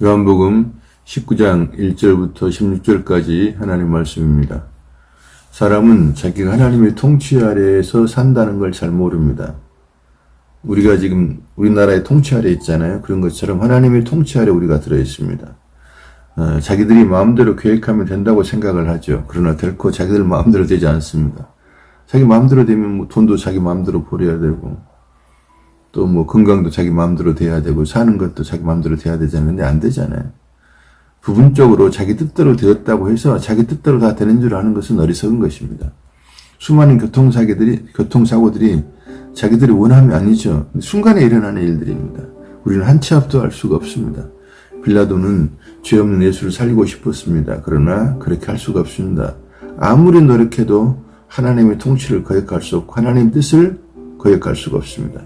요한복음 19장 1절부터 16절까지 하나님 말씀입니다. 사람은 자기가 하나님의 통치 아래에서 산다는 걸 잘 모릅니다. 우리가 지금 우리나라의 통치 아래 있잖아요. 그런 것처럼 하나님의 통치 아래 우리가 들어있습니다. 자기들이 마음대로 계획하면 된다고 생각을 하죠. 그러나 결코 자기들 마음대로 되지 않습니다. 자기 마음대로 되면 뭐 돈도 자기 마음대로 벌어야 되고 또 뭐 건강도 자기 마음대로 돼야 되고 사는 것도 자기 마음대로 돼야 되잖아요. 근데 안 되잖아요. 부분적으로 자기 뜻대로 되었다고 해서 자기 뜻대로 다 되는 줄 아는 것은 어리석은 것입니다. 수많은 교통사고들이 자기들이 원함이 아니죠. 순간에 일어나는 일들입니다. 우리는 한 치 앞도 알 수가 없습니다. 빌라도는 죄 없는 예수를 살리고 싶었습니다. 그러나 그렇게 할 수가 없습니다. 아무리 노력해도 하나님의 통치를 거역할 수 없고 하나님의 뜻을 거역할 수가 없습니다.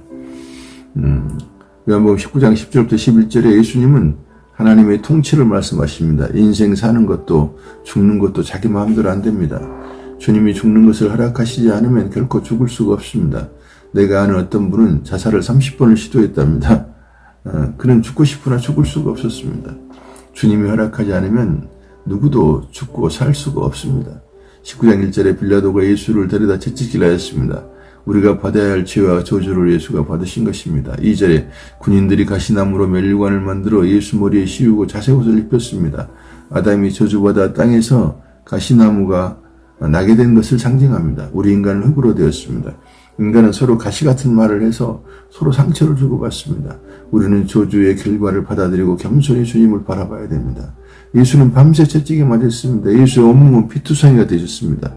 요한복음 19장 10절부터 11절에 예수님은 하나님의 통치를 말씀하십니다. 인생 사는 것도 죽는 것도 자기 마음대로 안 됩니다. 주님이 죽는 것을 허락하시지 않으면 결코 죽을 수가 없습니다. 내가 아는 어떤 분은 자살을 30번을 시도했답니다. 그는 죽고 싶으나 죽을 수가 없었습니다. 주님이 허락하지 않으면 누구도 죽고 살 수가 없습니다. 19장 1절에 빌라도가 예수를 데려다 채찍질 하였습니다. 우리가 받아야 할 죄와 저주를 예수가 받으신 것입니다. 2절에 군인들이 가시나무로 면류관을 만들어 예수 머리에 씌우고 자색옷을 입혔습니다. 아담이 저주받아 땅에서 가시나무가 나게 된 것을 상징합니다. 우리 인간은 흙으로 되었습니다. 인간은 서로 가시 같은 말을 해서 서로 상처를 주고받습니다. 우리는 저주의 결과를 받아들이고 겸손히 주님을 바라봐야 됩니다. 예수는 밤새 채찍에 맞았습니다. 예수의 온몸은 피투성이가 되셨습니다.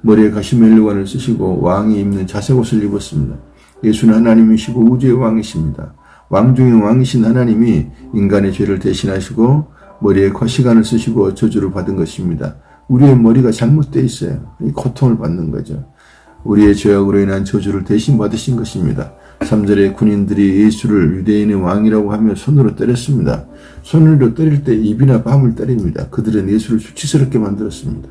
머리에 가시면류관을 쓰시고 왕이 입는 자색옷을 입었습니다. 예수는 하나님이시고 우주의 왕이십니다. 왕 중의 왕이신 하나님이 인간의 죄를 대신하시고 머리에 가시관을 쓰시고 저주를 받은 것입니다. 우리의 머리가 잘못되어 있어요. 고통을 받는 거죠. 우리의 죄악으로 인한 저주를 대신 받으신 것입니다. 3절에 군인들이 예수를 유대인의 왕이라고 하며 손으로 때렸습니다. 손으로 때릴 때 입이나 밤을 때립니다. 그들은 예수를 수치스럽게 만들었습니다.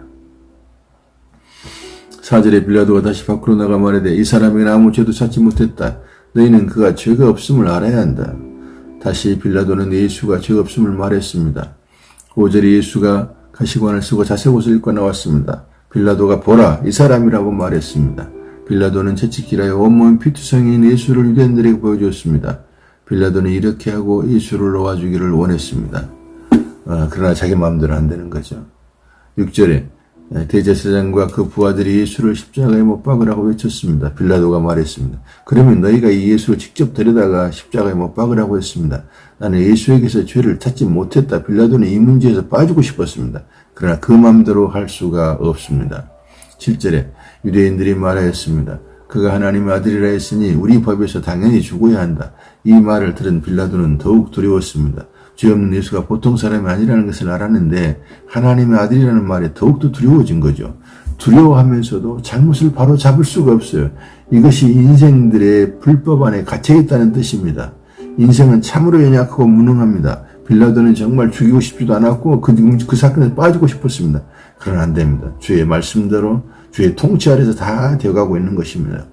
4절에 빌라도가 다시 밖으로 나가 말하되 이 사람에게는 아무 죄도 찾지 못했다. 너희는 그가 죄가 없음을 알아야 한다. 다시 빌라도는 예수가 죄가 없음을 말했습니다. 5절에 예수가 가시관을 쓰고 자색옷을 입고 나왔습니다. 빌라도가 보라 이 사람이라고 말했습니다. 빌라도는 채찍질하여 온몸 피투성이인 예수를 유대인들에게 보여주었습니다. 빌라도는 이렇게 하고 예수를 놓아주기를 원했습니다. 그러나 자기 마음대로 안 되는 거죠. 6절에 대제사장과 그 부하들이 예수를 십자가에 못 박으라고 외쳤습니다. 빌라도가 말했습니다. 그러면 너희가 이 예수를 직접 데려다가 십자가에 못 박으라고 했습니다. 나는 예수에게서 죄를 찾지 못했다. 빌라도는 이 문제에서 빠지고 싶었습니다. 그러나 그 마음대로 할 수가 없습니다. 7절에 유대인들이 말하였습니다. 그가 하나님의 아들이라 했으니 우리 법에서 당연히 죽어야 한다. 이 말을 들은 빌라도는 더욱 두려웠습니다. 죄 없는 예수가 보통 사람이 아니라는 것을 알았는데 하나님의 아들이라는 말에 더욱더 두려워진 거죠. 두려워하면서도 잘못을 바로 잡을 수가 없어요. 이것이 인생들의 불법 안에 갇혀 있다는 뜻입니다. 인생은 참으로 연약하고 무능합니다. 빌라도는 정말 죽이고 싶지도 않았고 그 사건에 빠지고 싶었습니다. 그러나 안 됩니다. 주의 말씀대로 주의 통치 아래서 다 되어가고 있는 것입니다.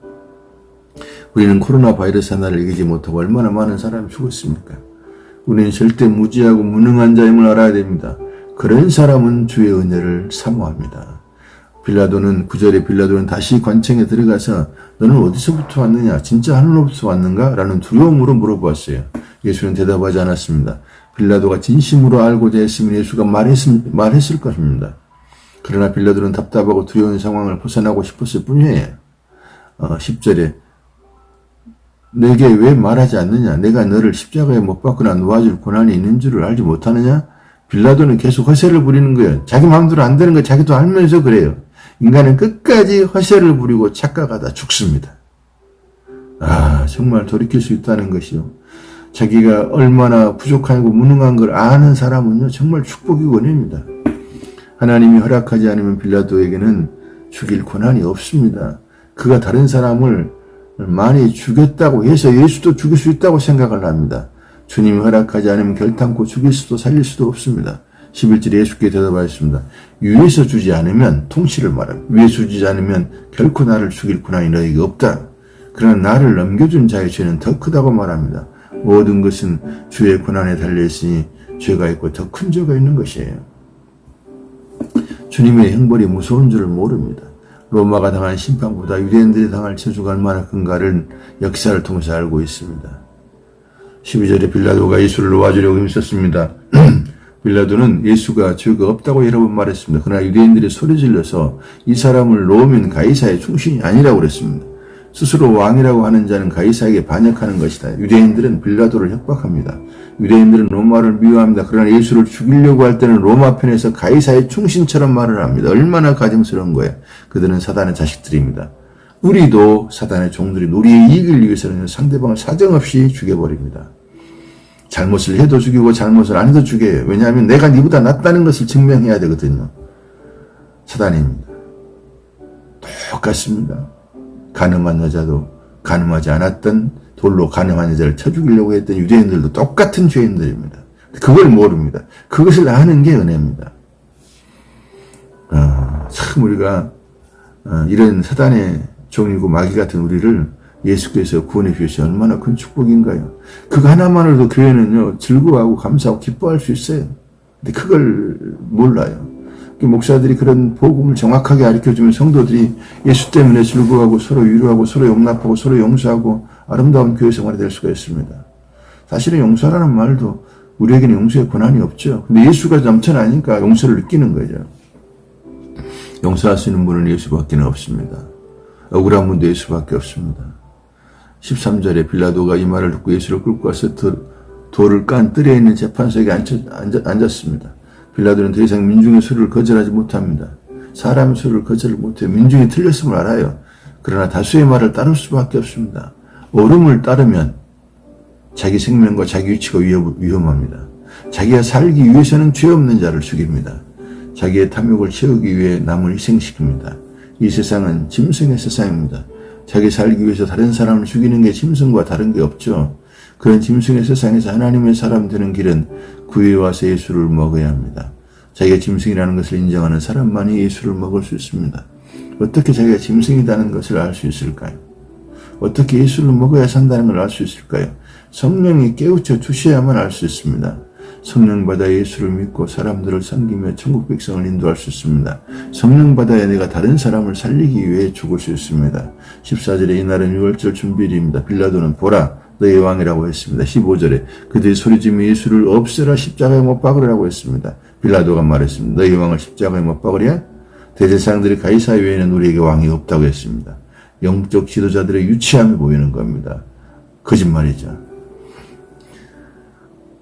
우리는 코로나 바이러스 하나를 이기지 못하고 얼마나 많은 사람이 죽었습니까? 우리는 절대 무지하고 무능한 자임을 알아야 됩니다. 그런 사람은 주의 은혜를 사모합니다. 9절에 빌라도는 다시 관청에 들어가서 너는 어디서부터 왔느냐? 진짜 하늘로부터 왔는가? 라는 두려움으로 물어보았어요. 예수는 대답하지 않았습니다. 빌라도가 진심으로 알고자 했으면 예수가 말했을 것입니다. 그러나 빌라도는 답답하고 두려운 상황을 벗어나고 싶었을 뿐이에요. 10절에 내게 왜 말하지 않느냐? 내가 너를 십자가에 못 박거나 놓아줄 권한이 있는 줄을 알지 못하느냐? 빌라도는 계속 허세를 부리는 거예요. 자기 마음대로 안 되는 거 자기도 알면서 그래요. 인간은 끝까지 허세를 부리고 착각하다 죽습니다. 정말 돌이킬 수 있다는 것이요. 자기가 얼마나 부족하고 무능한 걸 아는 사람은요, 정말 축복이 원입니다. 하나님이 허락하지 않으면 빌라도에게는 죽일 권한이 없습니다. 그가 다른 사람을 많이 죽였다고 해서 예수도 죽일 수 있다고 생각을 합니다. 주님이 허락하지 않으면 결단코 죽일 수도 살릴 수도 없습니다. 11절에 예수께 대답하였습니다. 위에서 주지 않으면 통치를 말합니다. 위에서 주지 않으면 결코 나를 죽일 권한이 너에게 없다. 그러나 나를 넘겨준 자의 죄는 더 크다고 말합니다. 모든 것은 주의 권한에 달려있으니 죄가 있고 더 큰 죄가 있는 것이에요. 주님의 형벌이 무서운 줄을 모릅니다. 로마가 당한 심판보다 유대인들이 당할 저주가 얼마나 큰가를 역사를 통해서 알고 있습니다. 12절에 빌라도가 예수를 놓아주려고 힘썼습니다. 빌라도는 예수가 죄가 없다고 여러 번 말했습니다. 그러나 유대인들이 소리질러서 이 사람을 놓으면 가이사의 충신이 아니라고 그랬습니다. 스스로 왕이라고 하는 자는 가이사에게 반역하는 것이다. 유대인들은 빌라도를 협박합니다. 유대인들은 로마를 미워합니다. 그러나 예수를 죽이려고 할 때는 로마 편에서 가이사의 충신처럼 말을 합니다. 얼마나 가증스러운 거예요. 그들은 사단의 자식들입니다. 우리도 사단의 종들이 우리의 이익을 위해서는 상대방을 사정없이 죽여버립니다. 잘못을 해도 죽이고 잘못을 안 해도 죽여요. 왜냐하면 내가 네보다 낫다는 것을 증명해야 되거든요. 사단입니다. 똑같습니다. 가늠한 여자도 가늠하지 않았던 돌로 가늠한 여자를 쳐 죽이려고 했던 유대인들도 똑같은 죄인들입니다. 그걸 모릅니다. 그것을 아는 게 은혜입니다. 참 우리가 이런 사단의 종이고 마귀 같은 우리를 예수께서 구원해 주셔서 얼마나 큰 축복인가요? 그거 하나만으로도 교회는요 즐거워하고 감사하고 기뻐할 수 있어요. 근데 그걸 몰라요. 목사들이 그런 복음을 정확하게 가르쳐주면 성도들이 예수 때문에 즐거워하고 서로 위로하고 서로 용납하고 서로 용서하고 아름다운 교회 생활이 될 수가 있습니다. 사실은 용서라는 말도 우리에게는 용서의 권한이 없죠. 근데 예수가 넘쳐나니까 용서를 느끼는 거죠. 용서할 수 있는 분은 예수밖에 없습니다. 억울한 분도 예수밖에 없습니다. 13절에 빌라도가 이 말을 듣고 예수를 끌고 와서 돌을 깐 뜰에 있는 재판석에 앉았습니다. 빌라도는 더 이상 민중의 소리를 거절하지 못합니다. 사람의 소리를 거절을 못해요. 민중이 틀렸음을 알아요. 그러나 다수의 말을 따를 수밖에 없습니다. 옳음을 따르면 자기 생명과 자기 위치가 위험합니다. 자기가 살기 위해서는 죄 없는 자를 죽입니다. 자기의 탐욕을 채우기 위해 남을 희생시킵니다. 이 세상은 짐승의 세상입니다. 자기 살기 위해서 다른 사람을 죽이는 게 짐승과 다른 게 없죠. 그런 짐승의 세상에서 하나님의 사람 되는 길은 구유에 와서 예수를 먹어야 합니다. 자기가 짐승이라는 것을 인정하는 사람만이 예수를 먹을 수 있습니다. 어떻게 자기가 짐승이라는 것을 알 수 있을까요? 어떻게 예수를 먹어야 산다는 걸 알 수 있을까요? 성령이 깨우쳐 주셔야만 알 수 있습니다. 성령 받아 예수를 믿고 사람들을 섬기며 천국 백성을 인도할 수 있습니다. 성령 받아야 내가 다른 사람을 살리기 위해 죽을 수 있습니다. 14절에 이날은 유월절 준비일입니다. 빌라도는 보라 너의 왕이라고 했습니다. 15절에 그들이 소리지며 예수를 없애라 십자가에 못 박으라고 했습니다. 빌라도가 말했습니다. 너희 왕을 십자가에 못 박으랴? 대제사장들이 가이사 외에는 우리에게 왕이 없다고 했습니다. 영적 지도자들의 유치함이 보이는 겁니다. 거짓말이죠.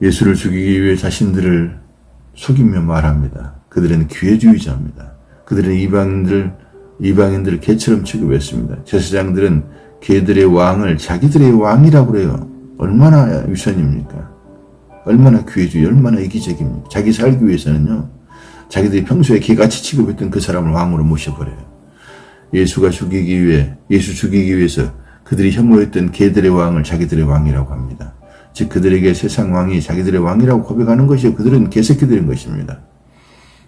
예수를 죽이기 위해 자신들을 속이며 말합니다. 그들은 기회주의자입니다. 그들은 이방인들을 개처럼 취급했습니다. 제사장들은 걔들의 왕을 자기들의 왕이라고 그래요. 얼마나 위선입니까? 얼마나 기회주의, 얼마나 이기적입니까? 자기 살기 위해서는요. 자기들이 평소에 개같이 취급했던 그 사람을 왕으로 모셔버려요. 예수 죽이기 위해서 그들이 혐오했던 걔들의 왕을 자기들의 왕이라고 합니다. 즉 그들에게 세상 왕이 자기들의 왕이라고 고백하는 것이요. 그들은 개새끼들인 것입니다.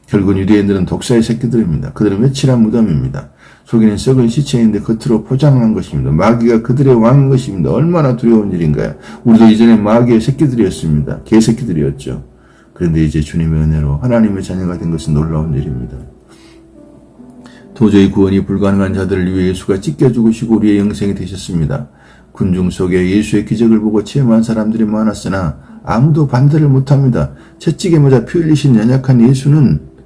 결국은 유대인들은 독사의 새끼들입니다. 그들은 외칠한 무덤입니다. 속에는 썩은 시체인데 겉으로 포장한 것입니다. 마귀가 그들의 왕인 것입니다. 얼마나 두려운 일인가요? 우리도 이전에 마귀의 새끼들이었습니다. 개새끼들이었죠. 그런데 이제 주님의 은혜로 하나님의 자녀가 된 것은 놀라운 일입니다. 도저히 구원이 불가능한 자들을 위해 예수가 찢겨 죽으시고 우리의 영생이 되셨습니다. 군중 속에 예수의 기적을 보고 체험한 사람들이 많았으나 아무도 반대를 못합니다. 채찍에 맞아 피 흘리신 연약한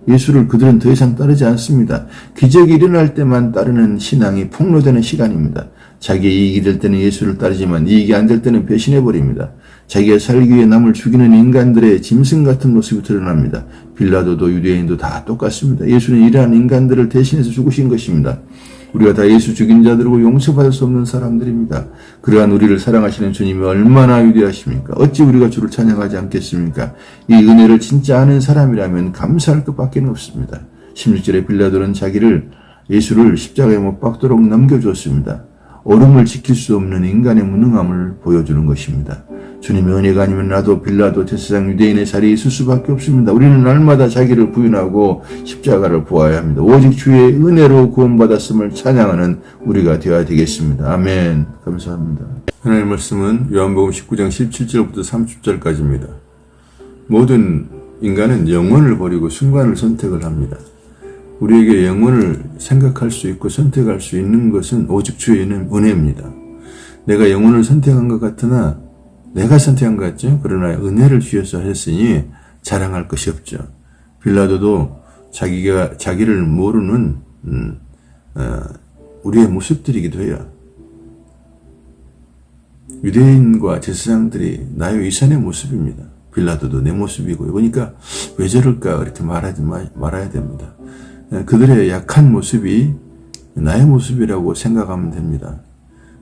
예수를 그들은 더 이상 따르지 않습니다. 기적이 일어날 때만 따르는 신앙이 폭로되는 시간입니다. 자기의 이익이 될 때는 예수를 따르지만 이익이 안 될 때는 배신해버립니다. 자기가 살기 위해 남을 죽이는 인간들의 짐승 같은 모습이 드러납니다. 빌라도도 유대인도 다 똑같습니다. 예수는 이러한 인간들을 대신해서 죽으신 것입니다. 우리가 다 예수 죽인 자들이고 용서받을 수 없는 사람들입니다. 그러한 우리를 사랑하시는 주님이 얼마나 위대하십니까? 어찌 우리가 주를 찬양하지 않겠습니까? 이 은혜를 진짜 아는 사람이라면 감사할 것밖에 없습니다. 16절에 빌라도는 예수를 십자가에 못 박도록 넘겨주었습니다. 옳음을 지킬 수 없는 인간의 무능함을 보여주는 것입니다. 주님의 은혜가 아니면 나도 빌라도 제사장 유대인의 자리에 있을 수밖에 없습니다. 우리는 날마다 자기를 부인하고 십자가를 보아야 합니다. 오직 주의 은혜로 구원받았음을 찬양하는 우리가 되어야 되겠습니다. 아멘. 감사합니다. 하나님의 말씀은 요한복음 19장 17절부터 30절까지입니다. 모든 인간은 영원을 버리고 순간을 선택을 합니다. 우리에게 영원을 생각할 수 있고 선택할 수 있는 것은 오직 주의 은혜입니다. 내가 영혼을 선택한 것 같으나 내가 선택한 것 같죠. 그러나 은혜를 주셔서 했으니 자랑할 것이 없죠. 빌라도도 자기를 모르는 우리의 모습들이기도 해요. 유대인과 제사장들이 나의 이산의 모습입니다. 빌라도도 내 모습이고요. 그러니까 왜 저럴까 이렇게 말하지 말아야 됩니다. 그들의 약한 모습이 나의 모습이라고 생각하면 됩니다.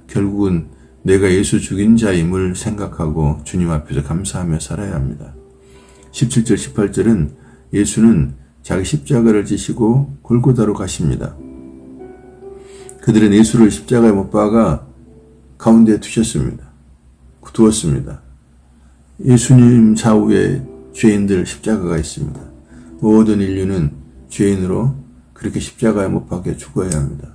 결국은 내가 예수 죽인 자임을 생각하고 주님 앞에서 감사하며 살아야 합니다. 17절 18절은 예수는 자기 십자가를 지시고 골고다로 가십니다. 그들은 예수를 십자가에 못 박아 가운데에 두었습니다. 예수님 좌우에 죄인들 십자가가 있습니다. 모든 인류는 죄인으로 그렇게 십자가에 못 박혀 죽어야 합니다.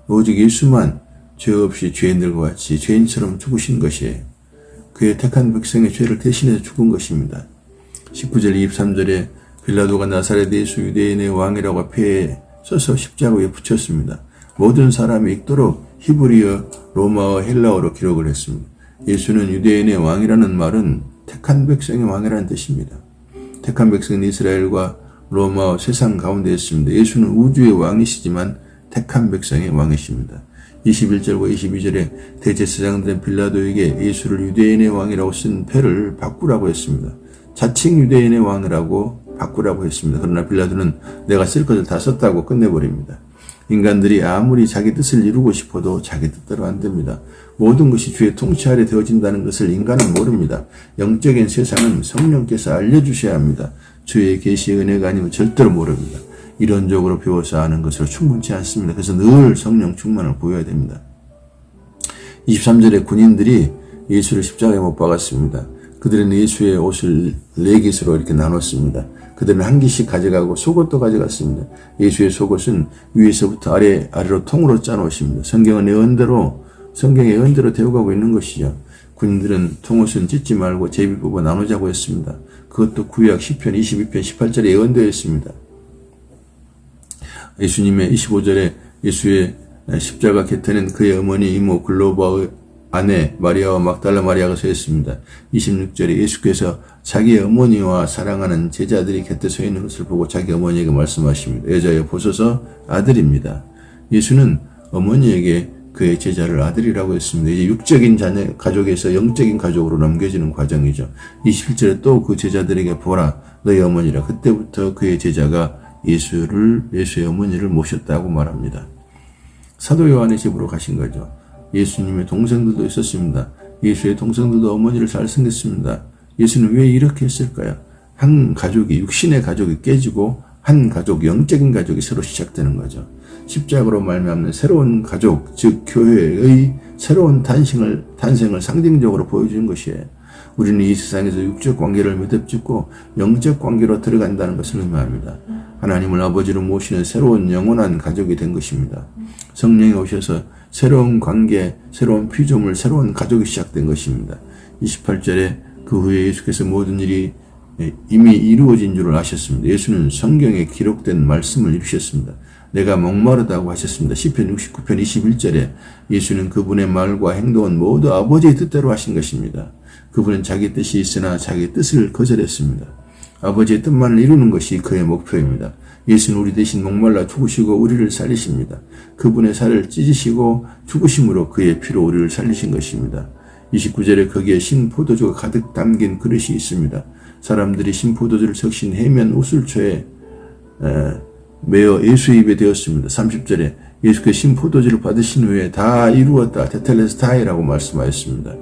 오직 예수만 죄 없이 죄인들과 같이 죄인처럼 죽으신 것이에요. 그의 택한 백성의 죄를 대신해서 죽은 것입니다. 19절 23절에 빌라도가 나사렛 예수 유대인의 왕이라고 앞에 써서 십자가 위에 붙였습니다. 모든 사람이 읽도록 히브리어, 로마어, 헬라어로 기록을 했습니다. 예수는 유대인의 왕이라는 말은 택한 백성의 왕이라는 뜻입니다. 택한 백성은 이스라엘과 로마와 세상 가운데 있습니다. 예수는 우주의 왕이시지만 택한 백성의 왕이십니다. 21절과 22절에 대제사장들은 빌라도에게 예수를 유대인의 왕이라고 쓴 패를 바꾸라고 했습니다. 자칭 유대인의 왕이라고 바꾸라고 했습니다. 그러나 빌라도는 내가 쓸 것을 다 썼다고 끝내버립니다. 인간들이 아무리 자기 뜻을 이루고 싶어도 자기 뜻대로 안 됩니다. 모든 것이 주의 통치 아래 되어진다는 것을 인간은 모릅니다. 영적인 세상은 성령께서 알려주셔야 합니다. 주의 계시의 은혜가 아니면 절대로 모릅니다. 이론적으로 배워서 아는 것으로 충분치 않습니다. 그래서 늘 성령 충만을 보여야 됩니다. 23절에 군인들이 예수를 십자가에 못 박았습니다. 그들은 예수의 옷을 4깃으로 이렇게 나눴습니다. 그들은 한 깃씩 가져가고 속옷도 가져갔습니다. 예수의 속옷은 위에서부터 아래로 통으로 짜놓으십니다. 성경의 예언대로 되어가고 있는 것이죠. 군인들은 통옷은 찢지 말고 제비 뽑아 나누자고 했습니다. 그것도 구약 10편 22편 18절에 예언되어 있습니다. 예수님의 25절에 예수의 십자가 곁에는 그의 어머니 이모 글로바의 아내 마리아와 막달라 마리아가 서 있습니다. 26절에 예수께서 자기 어머니와 사랑하는 제자들이 곁에 서 있는 것을 보고 자기 어머니에게 말씀하십니다. 여자여 보소서 아들입니다. 예수는 어머니에게 그의 제자를 아들이라고 했습니다. 이제 육적인 자녀 가족에서 영적인 가족으로 넘겨지는 과정이죠. 27절에 또 그 제자들에게 보라 너희 어머니라. 그때부터 그의 제자가 예수의 어머니를 모셨다고 말합니다. 사도 요한의 집으로 가신 거죠. 예수님의 동생들도 있었습니다. 예수의 동생들도 어머니를 잘 생겼습니다. 예수는 왜 이렇게 했을까요? 한 가족이, 육신의 가족이 깨지고 한 가족, 영적인 가족이 새로 시작되는 거죠. 십자가로 말미암는 새로운 가족, 즉 교회의 새로운 탄생을 상징적으로 보여주는 것이에요. 우리는 이 세상에서 육적 관계를 맺어짓고 영적 관계로 들어간다는 것을 의미합니다. 하나님을 아버지로 모시는 새로운 영원한 가족이 된 것입니다. 성령이 오셔서 새로운 관계, 새로운 피조물, 새로운 가족이 시작된 것입니다. 28절에 그 후에 예수께서 모든 일이 이미 이루어진 줄을 아셨습니다. 예수는 성경에 기록된 말씀을 이루셨습니다. 내가 목마르다고 하셨습니다. 시편 69편 21절에 예수는 그분의 말과 행동은 모두 아버지의 뜻대로 하신 것입니다. 그분은 자기 뜻이 있으나 자기 뜻을 거절했습니다. 아버지의 뜻만을 이루는 것이 그의 목표입니다. 예수는 우리 대신 목말라 죽으시고 우리를 살리십니다. 그분의 살을 찢으시고 죽으심으로 그의 피로 우리를 살리신 것입니다. 29절에 거기에 신포도주가 가득 담긴 그릇이 있습니다. 사람들이 신포도주를 적신 해면 우슬초에 메어 예수의 입에 되었습니다. 30절에 예수께서 신포도주를 받으신 후에 다 이루었다. 테텔레스타이라고 말씀하였습니다.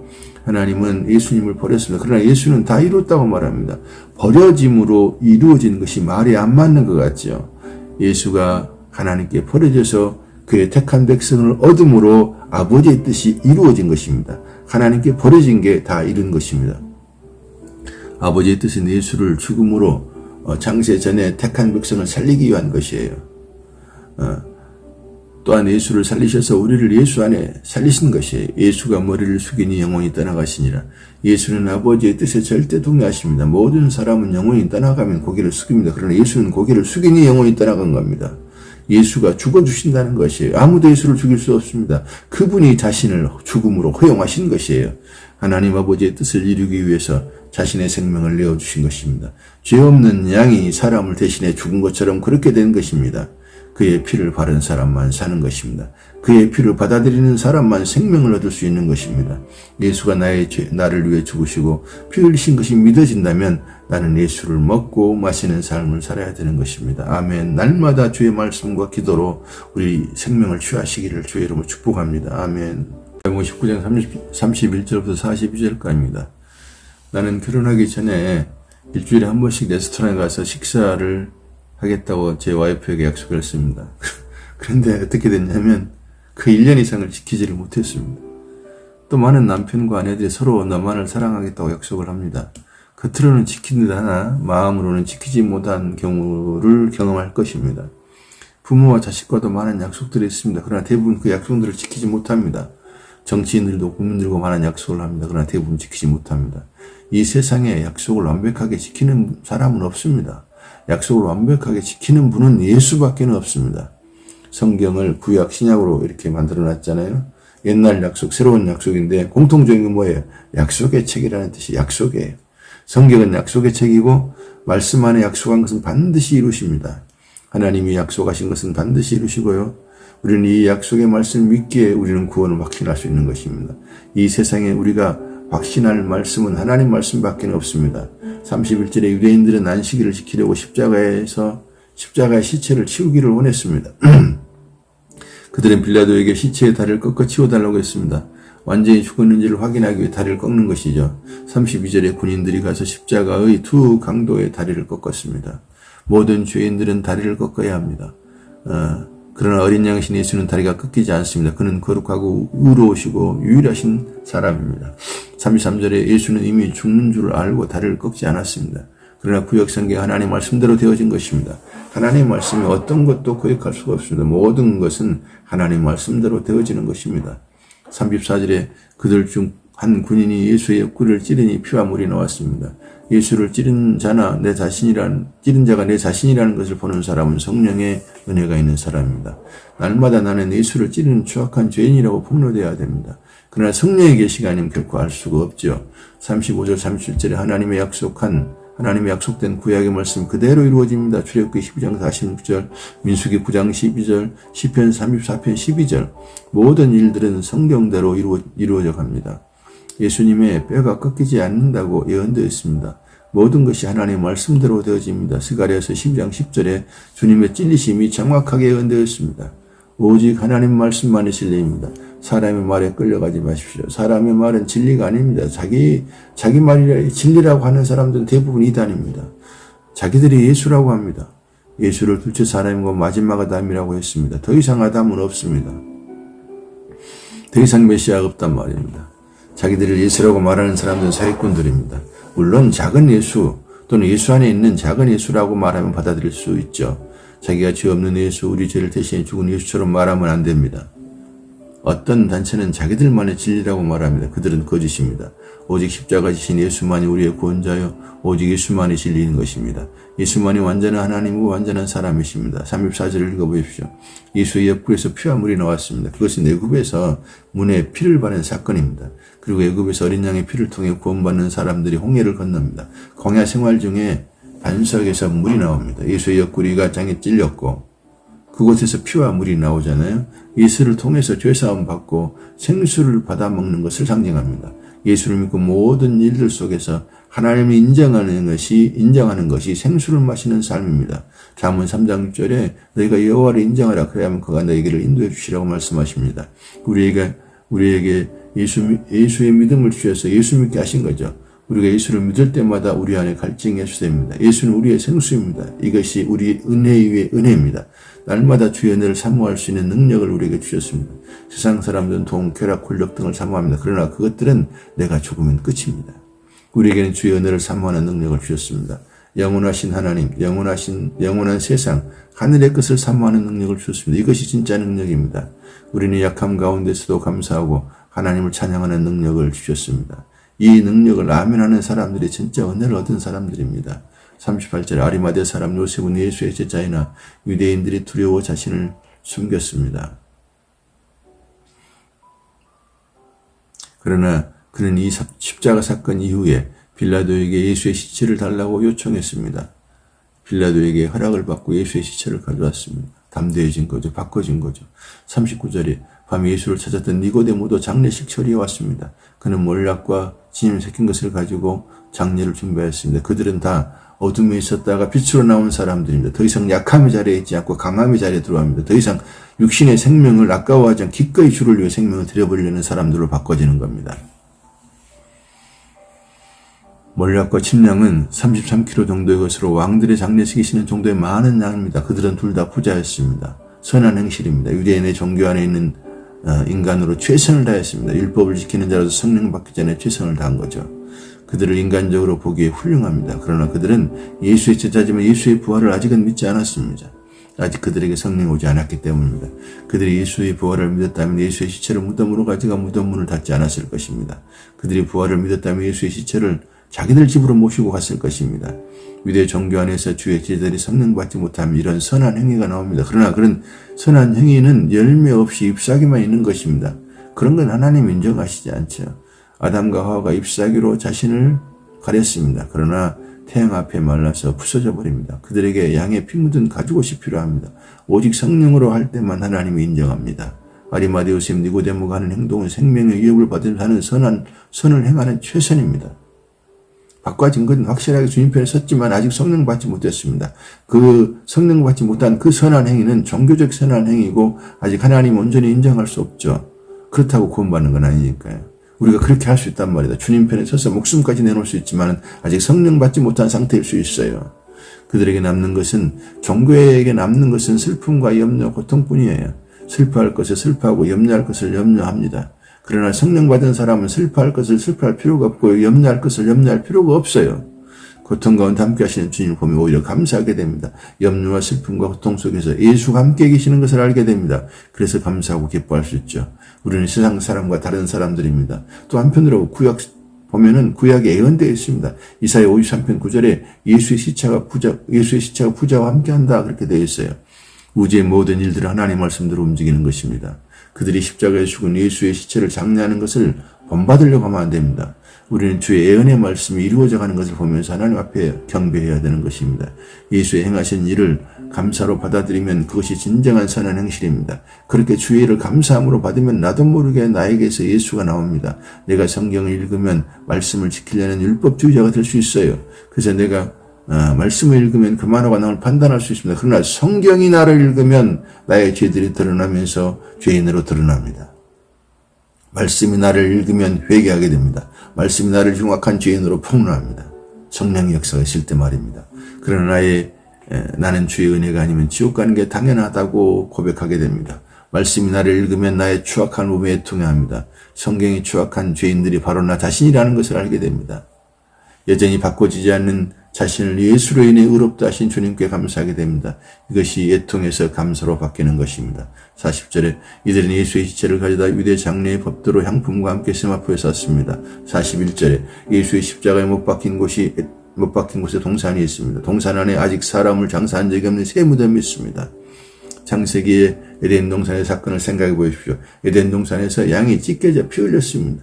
하나님은 예수님을 버렸습니다. 그러나 예수는 다 이뤘다고 말합니다. 버려짐으로 이루어진 것이 말이 안 맞는 것 같죠. 예수가 하나님께 버려져서 그의 택한 백성을 얻음으로 아버지의 뜻이 이루어진 것입니다. 하나님께 버려진 게 다 이룬 것입니다. 아버지의 뜻은 예수를 죽음으로 장세 전에 택한 백성을 살리기 위한 것이에요. 또한 예수를 살리셔서 우리를 예수 안에 살리신 것이에요. 예수가 머리를 숙이니 영혼이 떠나가시니라. 예수는 아버지의 뜻에 절대 동의하십니다. 모든 사람은 영혼이 떠나가면 고개를 숙입니다. 그러나 예수는 고개를 숙이니 영혼이 떠나간 겁니다. 예수가 죽어주신다는 것이에요. 아무도 예수를 죽일 수 없습니다. 그분이 자신을 죽음으로 허용하신 것이에요. 하나님 아버지의 뜻을 이루기 위해서 자신의 생명을 내어주신 것입니다. 죄 없는 양이 사람을 대신해 죽은 것처럼 그렇게 된 것입니다. 그의 피를 바른 사람만 사는 것입니다. 그의 피를 받아들이는 사람만 생명을 얻을 수 있는 것입니다. 예수가 나를 위해 죽으시고 피 흘리신 것이 믿어진다면 나는 예수를 먹고 마시는 삶을 살아야 되는 것입니다. 아멘. 날마다 주의 말씀과 기도로 우리 생명을 취하시기를 주의 이름으로 축복합니다. 아멘. 59장 31절부터 42절까지입니다. 나는 결혼하기 전에 일주일에 한 번씩 레스토랑에 가서 식사를 하겠다고 제 와이프에게 약속을 했습니다. 그런데 어떻게 됐냐면 그 1년 이상을 지키지를 못했습니다. 또 많은 남편과 아내들이 서로 나만을 사랑하겠다고 약속을 합니다. 겉으로는 지키는 하나 마음으로는 지키지 못한 경우를 경험할 것입니다. 부모와 자식과도 많은 약속들이 있습니다. 그러나 대부분 그 약속들을 지키지 못합니다. 정치인들도 국민들과 많은 약속을 합니다. 그러나 대부분 지키지 못합니다. 이 세상에 약속을 완벽하게 지키는 사람은 없습니다. 약속을 완벽하게 지키는 분은 예수밖에 없습니다. 성경을 구약 신약으로 이렇게 만들어 놨잖아요. 옛날 약속, 새로운 약속인데 공통적인 건 뭐예요? 약속의 책이라는 뜻이 약속이에요. 성경은 약속의 책이고 말씀 안에 약속한 것은 반드시 이루십니다. 하나님이 약속하신 것은 반드시 이루시고요. 우리는 이 약속의 말씀을 믿기에 우리는 구원을 확신할 수 있는 것입니다. 이 세상에 우리가 확신할 말씀은 하나님 말씀밖에 없습니다. 31절에 유대인들은 안식일을 지키려고 십자가의 시체를 치우기를 원했습니다. 그들은 빌라도에게 시체의 다리를 꺾어 치워달라고 했습니다. 완전히 죽었는지를 확인하기 위해 다리를 꺾는 것이죠. 32절에 군인들이 가서 십자가의 두 강도의 다리를 꺾었습니다. 모든 죄인들은 다리를 꺾어야 합니다. 그러나 어린 양이신 예수는 다리가 꺾이지 않습니다. 그는 거룩하고 의로우시고 유일하신 사람입니다. 33절에 예수는 이미 죽는 줄 알고 다리를 꺾지 않았습니다. 그러나 구약성경 하나님 말씀대로 되어진 것입니다. 하나님 말씀이 어떤 것도 거역할 수가 없습니다. 모든 것은 하나님 말씀대로 되어지는 것입니다. 34절에 그들 중 한 군인이 예수의 옆구리를 찌르니 피와 물이 나왔습니다. 예수를 찌른 자가 내 자신이라는 것을 보는 사람은 성령의 은혜가 있는 사람입니다. 날마다 나는 예수를 찌르는 추악한 죄인이라고 폭로되어야 됩니다. 그러나 성령의 계시가 아니면 결코 알 수가 없죠. 35절 37절에 하나님의 약속된 구약의 말씀 그대로 이루어집니다. 출애굽기 12장 46절, 민수기 9장 12절, 시편 34편 12절 모든 일들은 성경대로 이루어져 갑니다. 예수님의 뼈가 꺾이지 않는다고 예언되었습니다. 모든 것이 하나님의 말씀대로 되어집니다. 스가랴서 12장 10절에 주님의 찔리심이 정확하게 예언되었습니다. 오직 하나님 말씀만이 진리입니다. 사람의 말에 끌려가지 마십시오. 사람의 말은 진리가 아닙니다. 자기 말이 진리라고 하는 사람들은 대부분 이단입니다. 자기들이 예수라고 합니다. 예수를 둘째 사람이고 마지막 아담이라고 했습니다. 더 이상 아담은 없습니다. 더 이상 메시아가 없단 말입니다. 자기들을 예수라고 말하는 사람들은 사기꾼들입니다. 물론 작은 예수 또는 예수 안에 있는 작은 예수라고 말하면 받아들일 수 있죠. 자기가 죄 없는 예수, 우리 죄를 대신해 죽은 예수처럼 말하면 안 됩니다. 어떤 단체는 자기들만의 진리라고 말합니다. 그들은 거짓입니다. 오직 십자가 지신 예수만이 우리의 구원자요 오직 예수만이 진리인 것입니다. 예수만이 완전한 하나님이고 완전한 사람이십니다. 34절을 읽어보십시오. 예수의 옆구리에서 피와 물이 나왔습니다. 그것은 애굽에서 문에 피를 바른 사건입니다. 그리고 애굽에서 어린 양의 피를 통해 구원받는 사람들이 홍해를 건넙니다. 광야 생활 중에 반석에서 물이 나옵니다. 예수의 옆구리가 장에 찔렸고 그곳에서 피와 물이 나오잖아요. 예수를 통해서 죄사함 받고 생수를 받아 먹는 것을 상징합니다. 예수를 믿고 모든 일들 속에서 하나님이 인정하는 것이 생수를 마시는 삶입니다. 잠언 3장 6절에 너희가 여호와를 인정하라 그래야만 그가 너희를 인도해 주시라고 말씀하십니다. 우리에게 예수의 믿음을 주셔서 예수 믿게 하신 거죠. 우리가 예수를 믿을 때마다 우리 안에 갈증이 해소됩니다. 예수는 우리의 생수입니다. 이것이 우리 은혜 위의 은혜입니다. 날마다 주의 은혜를 사모할 수 있는 능력을 우리에게 주셨습니다. 세상 사람들은 돈, 쾌락, 권력 등을 사모합니다. 그러나 그것들은 내가 죽으면 끝입니다. 우리에게는 주의 은혜를 사모하는 능력을 주셨습니다. 영원하신 하나님, 영원한 세상, 하늘의 것을 사모하는 능력을 주셨습니다. 이것이 진짜 능력입니다. 우리는 약함 가운데서도 감사하고 하나님을 찬양하는 능력을 주셨습니다. 이 능력을 아멘하는 사람들이 진짜 은혜를 얻은 사람들입니다. 38절에 아리마대 사람 요셉은 예수의 제자이나 유대인들이 두려워 자신을 숨겼습니다. 그러나 그는 이 십자가 사건 이후에 빌라도에게 예수의 시체를 달라고 요청했습니다. 빌라도에게 허락을 받고 예수의 시체를 가져왔습니다. 담대해진 거죠. 바꿔진 거죠. 39절에 밤에 예수를 찾았던 니고데모도 장례식 처리해 왔습니다. 그는 몰락과 진을 섞인 것을 가지고 장례를 준비했습니다. 그들은 다 어둠에 있었다가 빛으로 나온 사람들입니다. 더 이상 약함의 자리에 있지 않고 강함의 자리에 들어갑니다. 더 이상 육신의 생명을 아까워하지 않고 기꺼이 주를 위해 생명을 드려버리려는 사람들로 바꿔지는 겁니다. 몰락과 침량은 33kg 정도의 것으로 왕들의 장례식이 있는 정도의 많은 양입니다. 그들은 둘 다 부자였습니다. 선한 행실입니다. 유대인의 종교 안에 있는 인간으로 최선을 다했습니다. 율법을 지키는 자로서 성령 받기 전에 최선을 다한 거죠. 그들을 인간적으로 보기에 훌륭합니다. 그러나 그들은 예수의 제자지만 예수의 부활을 아직은 믿지 않았습니다. 아직 그들에게 성령이 오지 않았기 때문입니다. 그들이 예수의 부활을 믿었다면 예수의 시체를 무덤으로 가져가 무덤 문을 닫지 않았을 것입니다. 그들이 부활을 믿었다면 예수의 시체를 자기들 집으로 모시고 갔을 것입니다. 유대 종교 안에서 주의 제자들이 성령 받지 못하면 이런 선한 행위가 나옵니다. 그러나 그런 선한 행위는 열매 없이 잎사귀만 있는 것입니다. 그런 건 하나님 인정하시지 않죠. 아담과 하와가 잎사귀로 자신을 가렸습니다. 그러나 태양 앞에 말라서 부서져 버립니다. 그들에게 양의 피 묻은 가죽옷이 필요합니다. 오직 성령으로 할 때만 하나님이 인정합니다. 아리마대 요셉 니고데모가 하는 행동은 생명의 위협을 받으면서 하는 선을 행하는 최선입니다. 바꿔진 건 확실하게 주님 편에 섰지만 아직 성령 받지 못했습니다. 그 성령 받지 못한 그 선한 행위는 종교적 선한 행위고 아직 하나님 온전히 인정할 수 없죠. 그렇다고 구원받는 건 아니니까요. 우리가 그렇게 할 수 있단 말이다. 주님 편에 서서 목숨까지 내놓을 수 있지만 아직 성령 받지 못한 상태일 수 있어요. 그들에게 남는 것은, 종교에게 남는 것은 슬픔과 염려, 고통뿐이에요. 슬퍼할 것을 슬퍼하고 염려할 것을 염려합니다. 그러나 성령 받은 사람은 슬퍼할 것을 슬퍼할 필요가 없고 염려할 것을 염려할 필요가 없어요. 고통 가운데 함께 하시는 주님을 보면 오히려 감사하게 됩니다. 염려와 슬픔과 고통 속에서 예수가 함께 계시는 것을 알게 됩니다. 그래서 감사하고 기뻐할 수 있죠. 우리는 세상 사람과 다른 사람들입니다. 또 한편으로 구약 보면은 구약에 예언되어 있습니다. 이사야 53편 9절에 예수의 시체가 부자와 함께한다 그렇게 되어 있어요. 우주의 모든 일들은 하나님의 말씀대로 움직이는 것입니다. 그들이 십자가에 죽은 예수의 시체를 장례하는 것을 본받으려고 하면 안 됩니다. 우리는 주의 예언의 말씀이 이루어져가는 것을 보면서 하나님 앞에 경배해야 되는 것입니다. 예수의 행하신 일을 감사로 받아들이면 그것이 진정한 선한 행실입니다. 그렇게 주의 일을 감사함으로 받으면 나도 모르게 나에게서 예수가 나옵니다. 내가 성경을 읽으면 말씀을 지키려는 율법주의자가 될 수 있어요. 그래서 내가 말씀을 읽으면 그 만화가 나를 판단할 수 있습니다. 그러나 성경이 나를 읽으면 나의 죄들이 드러나면서 죄인으로 드러납니다. 말씀이 나를 읽으면 회개하게 됩니다. 말씀이 나를 흉악한 죄인으로 폭로합니다. 성령의 역사가 있을 때 말입니다. 그러나 나는 주의 은혜가 아니면 지옥 가는 게 당연하다고 고백하게 됩니다. 말씀이 나를 읽으면 나의 추악한 몸에 애통해합니다. 성경이 추악한 죄인들이 바로 나 자신이라는 것을 알게 됩니다. 여전히 바꿔지지 않는 자신을 예수로 인해 의롭다 하신 주님께 감사하게 됩니다. 이것이 애통에서 감사로 바뀌는 것입니다. 40절에 이들은 예수의 시체를 가져다 유대 장례의 법도로 향품과 함께 세마포에 쌌습니다. 41절에 예수의 십자가에 못 박힌 곳에 동산이 있습니다. 동산 안에 아직 사람을 장사한 적이 없는 새 무덤이 있습니다. 창세기의 에덴 동산의 사건을 생각해 보십시오. 에덴 동산에서 양이 찢겨져 피 흘렸습니다.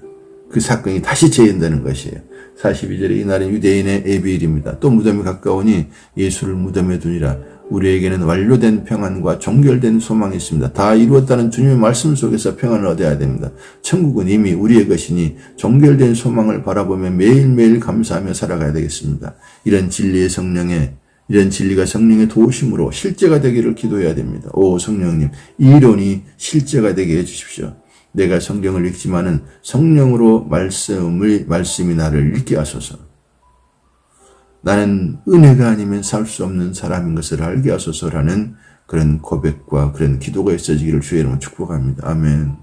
그 사건이 다시 재현되는 것이에요. 42절에 이날은 유대인의 예비일입니다. 또 무덤이 가까우니 예수를 무덤에 두니라. 우리에게는 완료된 평안과 종결된 소망이 있습니다. 다 이루었다는 주님의 말씀 속에서 평안을 얻어야 됩니다. 천국은 이미 우리의 것이니 종결된 소망을 바라보며 매일매일 감사하며 살아가야 되겠습니다. 이런 진리가 성령의 도우심으로 실제가 되기를 기도해야 됩니다. 오 성령님, 이 이론이 실제가 되게 해주십시오. 내가 성경을 읽지만은 성령으로 말씀이 나를 읽게 하소서. 나는 은혜가 아니면 살 수 없는 사람인 것을 알게 하소서라는 그런 고백과 그런 기도가 있어지기를 주의 이름으로 축복합니다. 아멘.